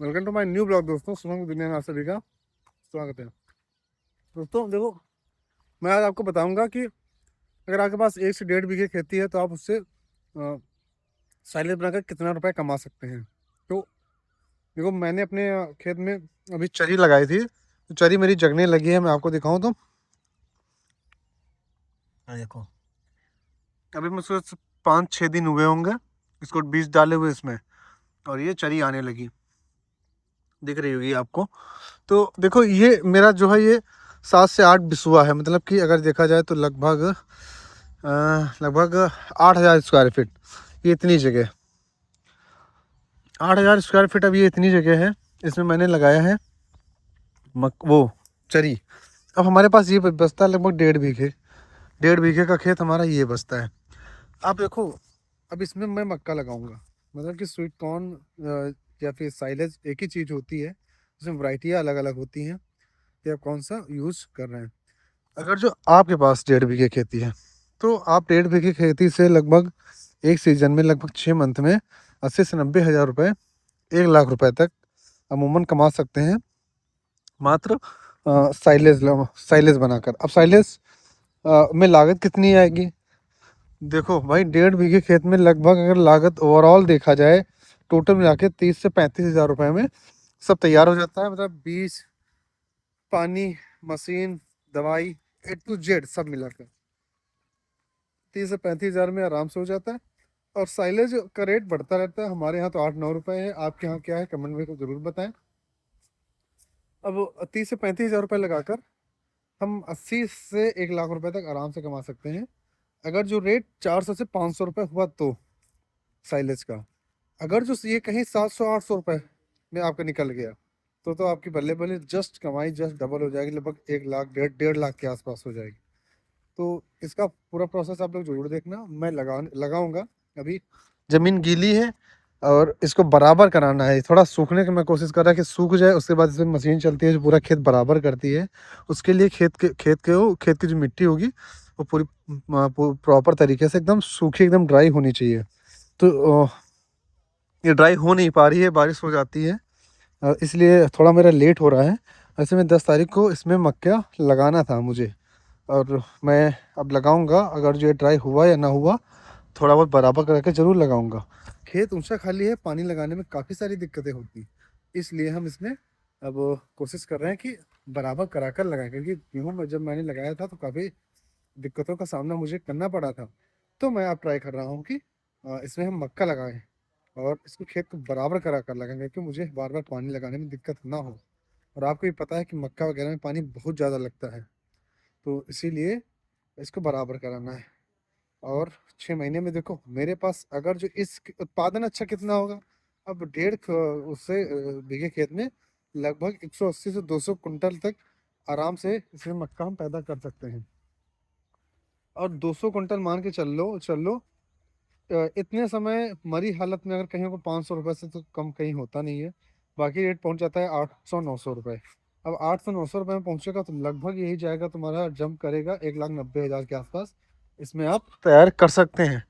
Welcome to my new blog दोस्तों। सुबह की दुनिया में आप सभी का स्वागत है। दोस्तों देखो, मैं आज आपको बताऊंगा कि अगर आपके पास 1 से 1.5 बीघे खेती है तो आप उससे साइलेज बनाकर कितना रुपए कमा सकते हैं। तो देखो, मैंने अपने खेत में अभी चरी लगाई थी, तो चरी मेरी जगने लगी है। मैं आपको दिखाऊं तो देखो, अभी मुझसे 5-6 दिन हुए होंगे इसको बीज डाले हुए इसमें, और ये चरी आने लगी, दिख रही होगी आपको। तो देखो, ये मेरा जो है ये 7 से 8 बिस्वा है। मतलब कि अगर देखा जाए तो लगभग 8,000 स्क्वायर फीट, ये इतनी जगह, 8,000 स्क्वायर फीट। अब ये इतनी जगह है, इसमें मैंने लगाया है वो चरी। अब हमारे पास ये बचता है लगभग 1.5 बीघे। 1.5 बीघे का खेत हमारा ये बचता है। आप देखो, अब इसमें मैं मक्का लगाऊंगा। मतलब कि स्वीट कॉर्न या फिर साइलेज एक ही चीज़ होती है, उसमें वराइटियाँ अलग अलग होती हैं कि आप कौन सा यूज़ कर रहे हैं। अगर जो आपके पास 1.5 बीघे खेती है, तो आप 1.5 बीघे खेती से लगभग एक सीजन में लगभग 6 मंथ में 80 से 90 हज़ार रुपये, 1 लाख रुपए तक अमूमन कमा सकते हैं, मात्र साइलेज बनाकर। अब साइलेज में लागत कितनी आएगी? देखो भाई, 1.5 बीघे खेत में लगभग अगर लागत ओवरऑल देखा जाए, टोटल मिला के 30 से 35 हज़ार रुपये में सब तैयार हो जाता है। मतलब बीज, पानी, मशीन, दवाई, A to Z सब मिलाकर 30 से 35 हज़ार में आराम से हो जाता है। और साइलेज का रेट बढ़ता रहता है। हमारे यहाँ तो 8-9 रुपए है। आपके यहाँ क्या है, कमेंट में को जरूर बताएं। अब 30 से 35 हज़ार रुपये लगाकर हम 80 से 1 लाख रुपए तक आराम से कमा सकते हैं, अगर जो रेट 400 से 500 रुपये हुआ तो साइलेज का। अगर जो ये कहीं 700-800 रुपये में आपका निकल गया, तो आपकी बल्ले बल्ले जस्ट कमाई जस्ट डबल हो जाएगी, लगभग 1 लाख, 1.5 लाख के आसपास हो जाएगी। तो इसका पूरा प्रोसेस आप लोग जरूर देखना। मैं लगाऊंगा। अभी ज़मीन गीली है और इसको बराबर कराना है। थोड़ा सूखने की मैं कोशिश कर रहा है कि सूख जाए, उसके बाद इसमें मशीन चलती है जो पूरा खेत बराबर करती है। उसके लिए खेत की जो मिट्टी होगी वो पूरी प्रॉपर तरीके से एकदम सूखी, एकदम ड्राई होनी चाहिए। तो ये ड्राई हो नहीं पा रही है, बारिश हो जाती है, इसलिए थोड़ा मेरा लेट हो रहा है। ऐसे में 10 तारीख को इसमें मक्का लगाना था मुझे, और मैं अब लगाऊंगा। अगर जो ये ड्राई हुआ या ना हुआ, थोड़ा बहुत बराबर करके ज़रूर लगाऊंगा। खेत ऊंचा खाली है, पानी लगाने में काफ़ी सारी दिक्कतें होती, इसलिए हम इसमें अब कोशिश कर रहे हैं कि बराबर करा कर लगाएं। क्योंकि गेहूँ में जब मैंने लगाया था तो काफ़ी दिक्कतों का सामना मुझे करना पड़ा था। तो मैं अब ट्राई कर रहा हूँ कि इसमें हम मक्का लगाएं और इसको खेत को बराबर करा कर लगाएं, क्योंकि मुझे बार बार पानी लगाने में दिक्कत ना हो। और आपको भी पता है कि मक्का वगैरह में पानी बहुत ज़्यादा लगता है, तो इसीलिए इसको बराबर कराना है। और 6 महीने में देखो, मेरे पास अगर जो इस उत्पादन अच्छा कितना होगा, अब उससे बीघे खेत में लगभग 180 से 200 कुंटल तक आराम से इसमें मक्का हम पैदा कर सकते हैं। और 200 कुंटल मान के चल लो, इतने समय मरी हालत में अगर कहीं को 500 रुपये से तो कम कहीं होता नहीं है। बाकी रेट पहुंच जाता है 800-900 रुपये। अब 800-900 रुपये में पहुंचेगा तो लगभग यही जाएगा, तुम्हारा जंप करेगा 1,90,000 के आसपास। इसमें आप तैयार कर सकते हैं।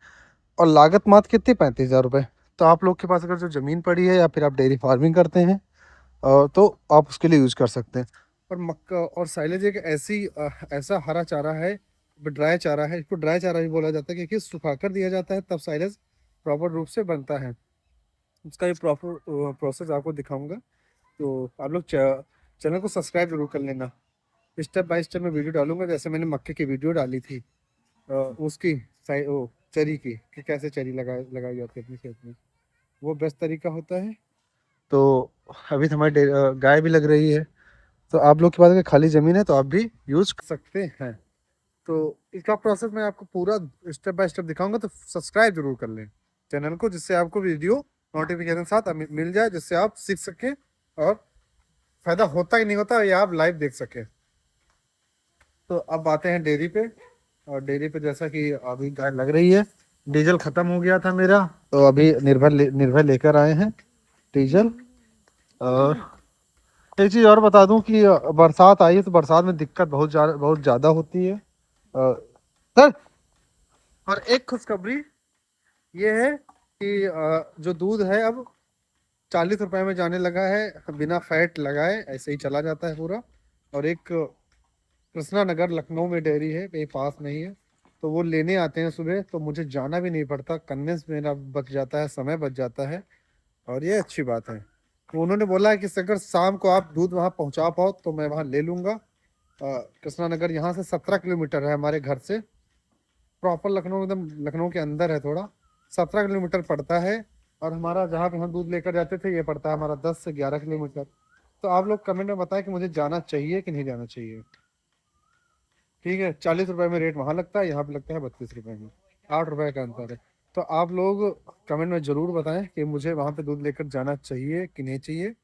और लागत मात्र कितनी, 35 हज़ार रुपये। तो आप लोग के पास अगर जो ज़मीन पड़ी है या फिर आप डेयरी फार्मिंग करते हैं, तो आप उसके लिए यूज़ कर सकते हैं। और मक्का और साइलेज एक ऐसा हरा चारा है, ड्राई चारा है। इसको ड्राई चारा भी बोला जाता है, क्योंकि सुखा कर दिया जाता है तब साइलेज प्रॉपर रूप से बनता है। उसका ये प्रॉपर प्रोसेस आपको दिखाऊंगा। तो आप लोग चैनल को सब्सक्राइब जरूर कर लेना। स्टेप बाय स्टेप मैं वीडियो डालूंगा, जैसे मैंने मक्के की वीडियो डाली थी उसकी चरी की, कि कैसे चरी लगाई जाती है अपने खेत में। वो बेस्ट तरीका होता है। तो अभी तो हमारी गाय भी लग रही है, तो आप लोग के पास अगर खाली ज़मीन है तो आप भी यूज़ कर सकते हैं। तो इसका प्रोसेस मैं आपको पूरा स्टेप बाय स्टेप दिखाऊंगा, तो सब्सक्राइब जरूर कर लें चैनल को, जिससे आपको वीडियो नोटिफिकेशन साथ मिल जाए, जिससे आप सीख सकें और फायदा होता ही नहीं होता ये आप लाइव देख सकें। तो अब आते हैं डेयरी पे। और डेयरी पे जैसा कि अभी गाय लग रही है, डीजल खत्म हो गया था मेरा, तो अभी निर्भर लेकर आए हैं डीजल। और एक चीज़ और बता दूं कि बरसात आई है, तो बरसात में दिक्कत बहुत ज़्यादा होती है सर। और एक खुशखबरी ये है कि जो दूध है अब 40 रुपए में जाने लगा है, बिना फैट लगाए ऐसे ही चला जाता है पूरा। और एक कृष्णा नगर लखनऊ में डेयरी है, कहीं पास नहीं है, तो वो लेने आते हैं सुबह, तो मुझे जाना भी नहीं पड़ता, कन्वेंस मेरा बच जाता है, समय बच जाता है। और ये अच्छी बात है। तो उन्होंने बोला है कि अगर शाम को आप दूध वहां पहुंचा पाओ तो मैं वहां ले लूंगा। कृष्णा नगर यहाँ से 17 किलोमीटर है हमारे घर से। प्रॉपर लखनऊ एकदम लखनऊ के अंदर है थोड़ा, 17 किलोमीटर पड़ता है। और हमारा जहाँ पे हम दूध लेकर जाते थे ये पड़ता है हमारा 10 से 11 किलोमीटर। तो आप लोग कमेंट में बताएं कि मुझे जाना चाहिए कि नहीं जाना चाहिए। ठीक है, 40 रुपए में रेट वहां लगता है, यहाँ पे लगता है 32 रुपए में, 8 रुपए का अंतर है। तो आप लोग कमेंट में जरूर बताएं कि मुझे वहां पे दूध लेकर जाना चाहिए कि नहीं चाहिए।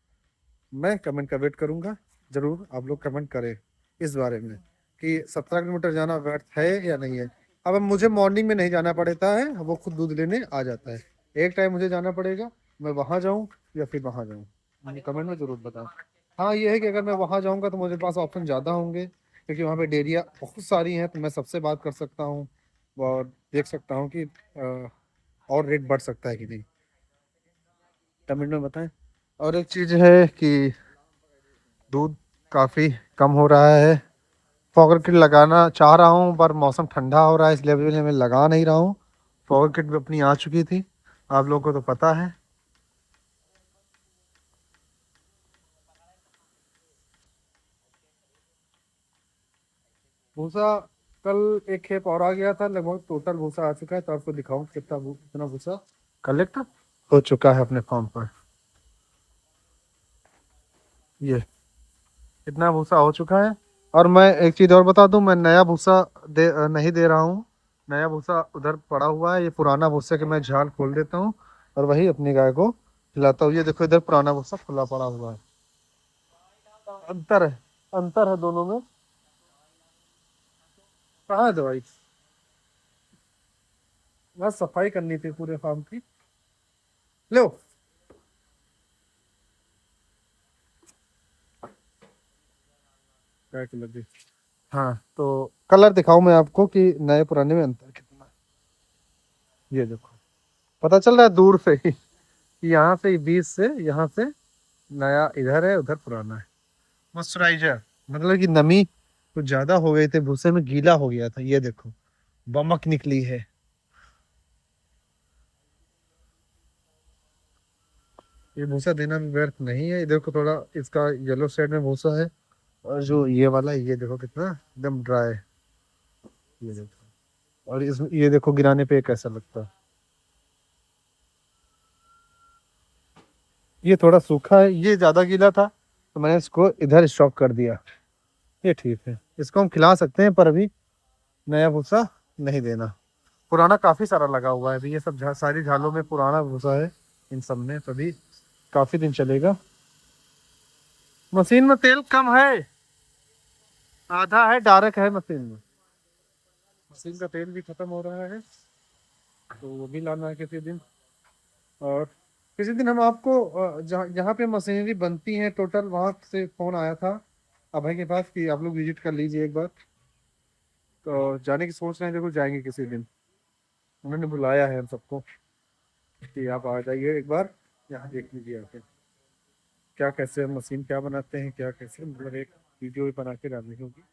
मैं कमेंट का वेट करूंगा। जरूर आप लोग कमेंट करें इस बारे में कि 17 किलोमीटर जाना व्यर्थ है या नहीं है। अब मुझे मॉर्निंग में नहीं जाना पड़ता है, वो खुद दूध लेने आ जाता है। एक टाइम मुझे जाना पड़ेगा, मैं वहां जाऊं या फिर वहां जाऊं, मुझे कमेंट में जरूर बताएं। हाँ ये है कि अगर मैं वहां जाऊंगा तो मुझे पास ऑप्शन ज़्यादा होंगे, क्योंकि वहाँ पे डेयरियाँ बहुत सारी हैं, तो मैं सबसे बात कर सकता हूँ और देख सकता हूँ कि और रेट बढ़ सकता है कि नहीं। कमेंट में बताएं। और एक चीज़ है कि दूध काफ़ी कम हो रहा है। फॉगर किट लगाना चाह रहा हूँ पर मौसम ठंडा हो रहा है, इसलिए अभी मैं लगा नहीं रहा हूँ। फॉगर किट भी अपनी आ चुकी थी, आप लोगों को तो पता है। भूसा कल एक खेप और आ गया था, लगभग टोटल भूसा आ चुका है, तो आपको दिखाऊं कितना कितना भूसा कलेक्ट हो चुका है अपने फार्म पर। ये इतना भूसा हो चुका है। और मैं एक चीज़ और बता दूं, मैं नया भूसा नहीं दे रहा हूँ। नया भूसा उधर पड़ा हुआ है, ये पुराना भूसा के मैं झाल खोल देता हूँ और वही अपनी गाय को खिलाता हूँ। ये देखो इधर पुराना भूसा खुला पड़ा हुआ है। अंतर है, अंतर है दोनों में। कहाँ है दवाई? बस सफाई करनी थी पूरे फार्म की। लो। क्या लग गई? हाँ तो कलर दिखाऊं मैं आपको कि नए पुराने में अंतर कितना है। ये देखो, पता चल रहा है दूर से ही कि यहाँ से बीच से, यहाँ से नया इधर है, उधर पुराना है। मॉइस्चराइजर मतलब कि नमी कुछ ज्यादा हो गई थी, भूसे में गीला हो गया था, ये देखो बमक निकली है। ये भूसा देना भी व्यर्थ नहीं है। ये देखो थोड़ा इसका येलो साइड में भूसा है, और जो ये वाला है, ये देखो कितना एकदम ड्राई। ये देखो, और इसमें ये देखो गिराने पे कैसा लगता है। ये थोड़ा सूखा है, ये ज्यादा गीला था, तो मैंने इसको इधर स्टॉप कर दिया। ये ठीक है, इसको हम खिला सकते हैं, पर अभी नया भूसा नहीं देना। पुराना काफी सारा लगा हुआ है अभी, ये सब सारी झालों में पुराना भूसा है इन सब में, तभी काफी दिन चलेगा। मशीन में तेल कम है, आधा है डायरेक्ट है मशीन में। मशीन का तेल भी खत्म हो रहा है, तो वो भी लाना है किसी दिन। और किसी दिन हम आपको जहाँ जहाँ पे मशीनरी बनती है टोटल, वहां से फोन आया था अभय के पास कि आप लोग विजिट कर लीजिए एक बार। तो जाने की सोच रहे हैं, देखो जाएंगे किसी दिन। उन्होंने बुलाया है हम सबको कि आप आ जाइए एक बार, यहाँ देख लीजिए आके क्या कैसे मशीन क्या बनाते हैं, क्या कैसे, मतलब एक वीडियो भी बना के डालनी होगी।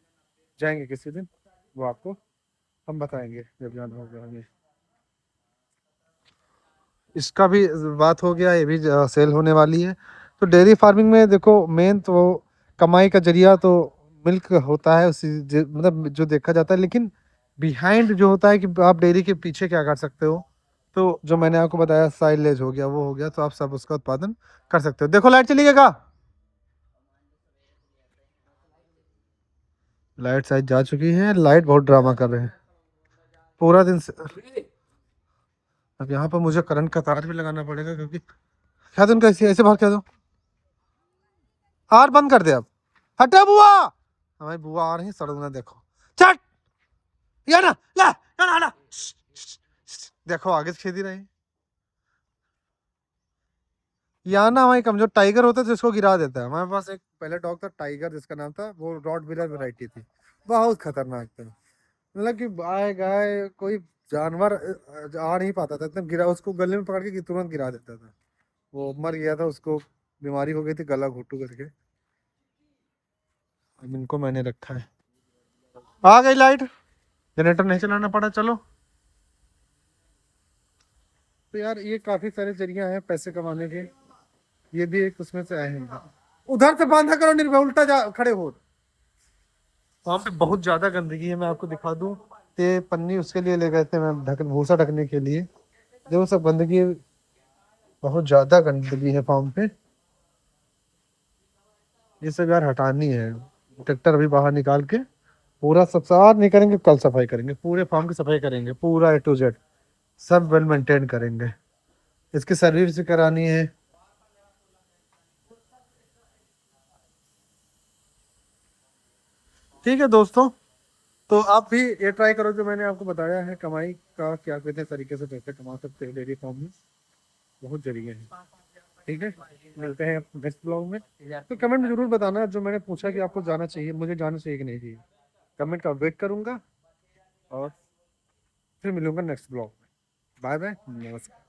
जाएंगे किसी दिन, वो आपको हम बताएंगे जब जाना होगा हमें। इसका भी बात हो गया, ये भी सेल होने वाली है। तो डेयरी फार्मिंग में देखो मेन तो कमाई का जरिया तो मिल्क होता है, उसी मतलब जो देखा जाता है, लेकिन बिहाइंड जो होता है कि आप डेयरी के पीछे क्या कर सकते हो। तो जो मैंने आपको बताया साइलेज हो गया, वो हो गया, तो आप सब उसका उत्पादन कर सकते हो। देखो लाइट चली गई का, लाइट शायद जा चुकी है, लाइट बहुत ड्रामा कर रहे हैं पूरा दिन से। अब यहाँ पर मुझे करंट का तार भी लगाना पड़ेगा, क्योंकि क्या दो उनका ऐसे ऐसे बाहर क्या दो, आर बंद कर दे अब, हटे बुआ। हमारी बुआ आ रही है, सड़क ना देखो, चट या ना ला ना ना ना, देखो आगे से खेदी रही। यहाँ ना हमारी कमजोर टाइगर होता है जिसको गिरा देता है। हमारे पास एक पहले डॉग था टाइगर, जिसका नाम था, वो रॉट व्हीलर वैरायटी थी, बहुत खतरनाक था। मतलब कि गाय गाय कोई जानवर आ नहीं पाता था, एकदम गिरा, उसको गले में पकड़ के तुरंत गिरा देता था। वो मर गया था, उसको बीमारी हो गई थी गला घोटू करके। अब इनको मैंने रखा है। आ गई लाइट, जनरेटर नहीं चलाना पड़ा। चलो, तो यार ये काफी सारे जरिया हैं पैसे कमाने के, ये भी एक उसमें से आए हैं। उधर से बांधा करो, निर्भय उल्टा जा खड़े हो। वहां पे बहुत ज्यादा गंदगी है, मैं आपको दिखा दूं। ये पन्नी उसके लिए ले गए थे मैं, ढक भूसा ढकने के लिए। देखो सब गंदगी, बहुत ज्यादा गंदगी है फार्म पे। ये सब यार हटानी है। ट्रैक्टर अभी बाहर निकाल के पूरा सब साफ नहीं करेंगे, कल सफाई करेंगे, पूरे फार्म की सफाई करेंगे, पूरा A to Z सब वेल मेंटेन करेंगे। इसकी सर्विस भी करानी है। ठीक है दोस्तों, तो आप भी ये ट्राई करो जो मैंने आपको बताया है, कमाई का क्या कहते हैं तरीके से पैसे कमा सकते हैं डेयरी फार्म में, बहुत जरिए हैं। ठीक है, मिलते हैं नेक्स्ट ब्लॉग में। तो कमेंट में जरूर बताना जो मैंने पूछा कि आपको जाना चाहिए, मुझे जाना चाहिए कि नहीं चाहिए। कमेंट का वेट करूंगा और फिर मिलूंगा नेक्स्ट ब्लॉग में। बाय बाय, नमस्कार।